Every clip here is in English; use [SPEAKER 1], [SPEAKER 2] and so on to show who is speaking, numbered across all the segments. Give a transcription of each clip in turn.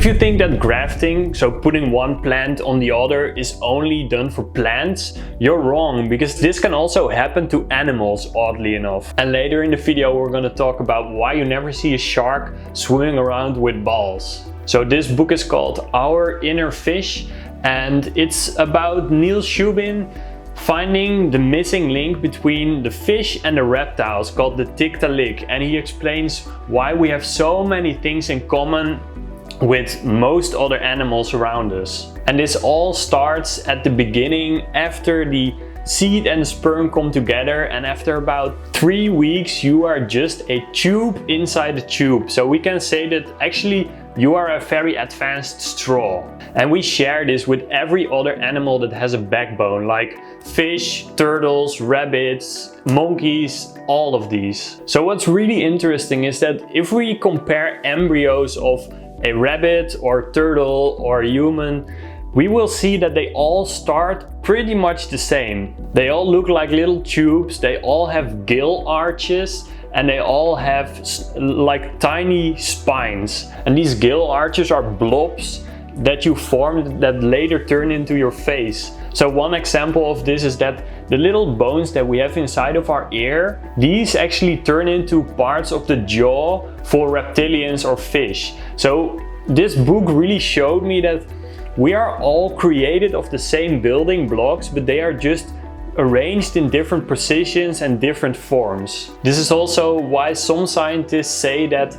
[SPEAKER 1] If you think that grafting, so putting one plant on the other, is only done for plants, you're wrong, because this can also happen to animals, oddly enough. And later in the video we're gonna talk about why you never see a shark swimming around with balls. So this book is called Our Inner Fish, and it's about Neil Shubin finding the missing link between the fish and the reptiles called the Tiktaalik, and he explains why we have so many things in common with most other animals around us. And this all starts at the beginning, after the seed and the sperm come together, and after about 3 weeks you are just a tube inside the tube. So we can say that actually you are a very advanced straw. And we share this with every other animal that has a backbone, like fish, turtles, rabbits, monkeys, all of these. So what's really interesting is that if we compare embryos of a rabbit or turtle or a human, we will see that they all start pretty much the same. They all look like little tubes, they all have gill arches, and they all have like tiny spines. And these gill arches are blobs that you form that later turn into your face. So one example of this is that the little bones that we have inside of our ear, these actually turn into parts of the jaw for reptilians or fish. So this book really showed me that we are all created of the same building blocks, but they are just arranged in different positions and different forms. This is also why some scientists say that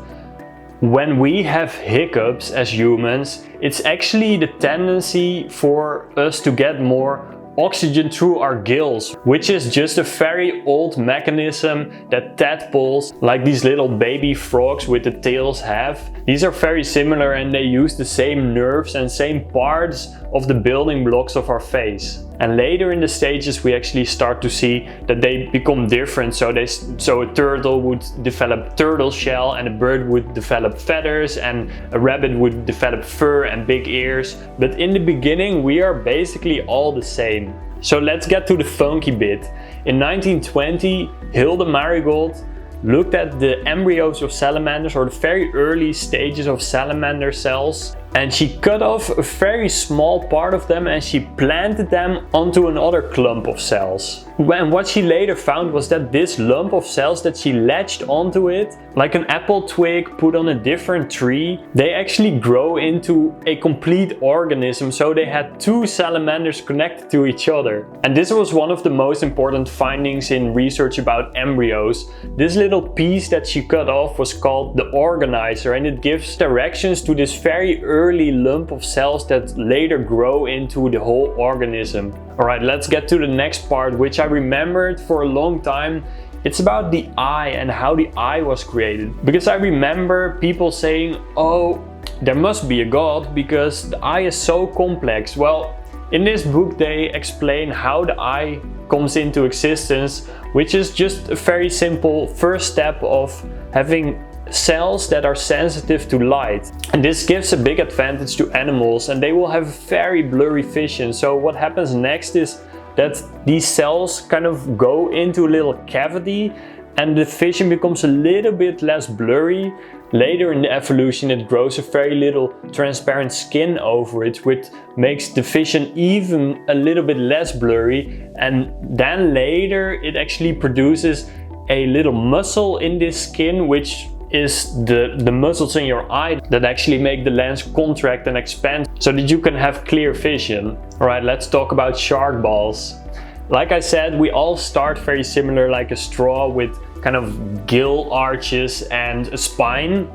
[SPEAKER 1] when we have hiccups as humans, it's actually the tendency for us to get more oxygen through our gills, which is just a very old mechanism that tadpoles, like these little baby frogs with the tails, have. These are very similar and they use the same nerves and same parts of the building blocks of our face. And later in the stages we actually start to see that they become different. So a turtle would develop turtle shell, and a bird would develop feathers, and a rabbit would develop fur and big ears. But in the beginning we are basically all the same. So let's get to the funky bit. In 1920, Hilda Marigold looked at the embryos of salamanders, or the very early stages of salamander cells, and she cut off a very small part of them and she planted them onto another clump of cells. And what she later found was that this lump of cells that she latched onto it, like an apple twig put on a different tree, they actually grow into a complete organism. So they had two salamanders connected to each other. And this was one of the most important findings in research about embryos. This little piece that she cut off was called the organizer, and it gives directions to this very early lump of cells that later grow into the whole organism. Alright, let's get to the next part, which I remembered for a long time. It's about the eye and how the eye was created. Because I remember people saying, oh, there must be a God because the eye is so complex. Well, in this book they explain how the eye comes into existence, which is just a very simple first step of having cells that are sensitive to light. And this gives a big advantage to animals, and they will have very blurry vision. So what happens next is that these cells kind of go into a little cavity and the vision becomes a little bit less blurry. Later in the evolution it grows a very little transparent skin over it, which makes the vision even a little bit less blurry, and then later it actually produces a little muscle in this skin, which is the muscles in your eye that actually make the lens contract and expand so that you can have clear vision. Alright, let's talk about shark balls. Like I said, we all start very similar, like a straw with kind of gill arches and a spine.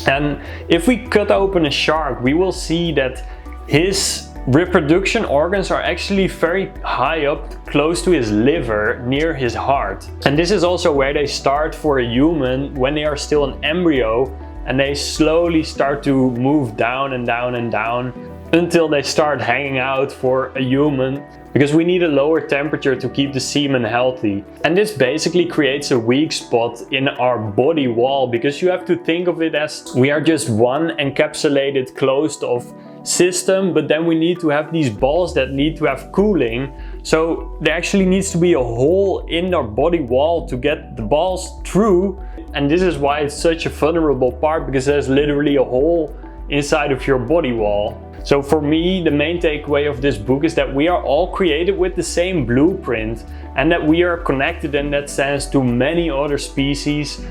[SPEAKER 1] And if we cut open a shark, we will see that his reproduction organs are actually very high up, close to his liver, near his heart. And this is also where they start for a human when they are still an embryo, and they slowly start to move down and down and down until they start hanging out for a human, because we need a lower temperature to keep the semen healthy. And this basically creates a weak spot in our body wall, because you have to think of it as we are just one encapsulated, closed off system, but then we need to have these balls that need to have cooling. So there actually needs to be a hole in our body wall to get the balls through. And this is why it's such a vulnerable part, because there's literally a hole inside of your body wall. So for me, the main takeaway of this book is that we are all created with the same blueprint and that we are connected in that sense to many other species.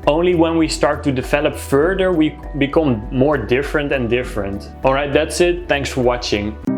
[SPEAKER 1] Only when we start to develop further, we become more different and different. Alright, that's it. Thanks for watching.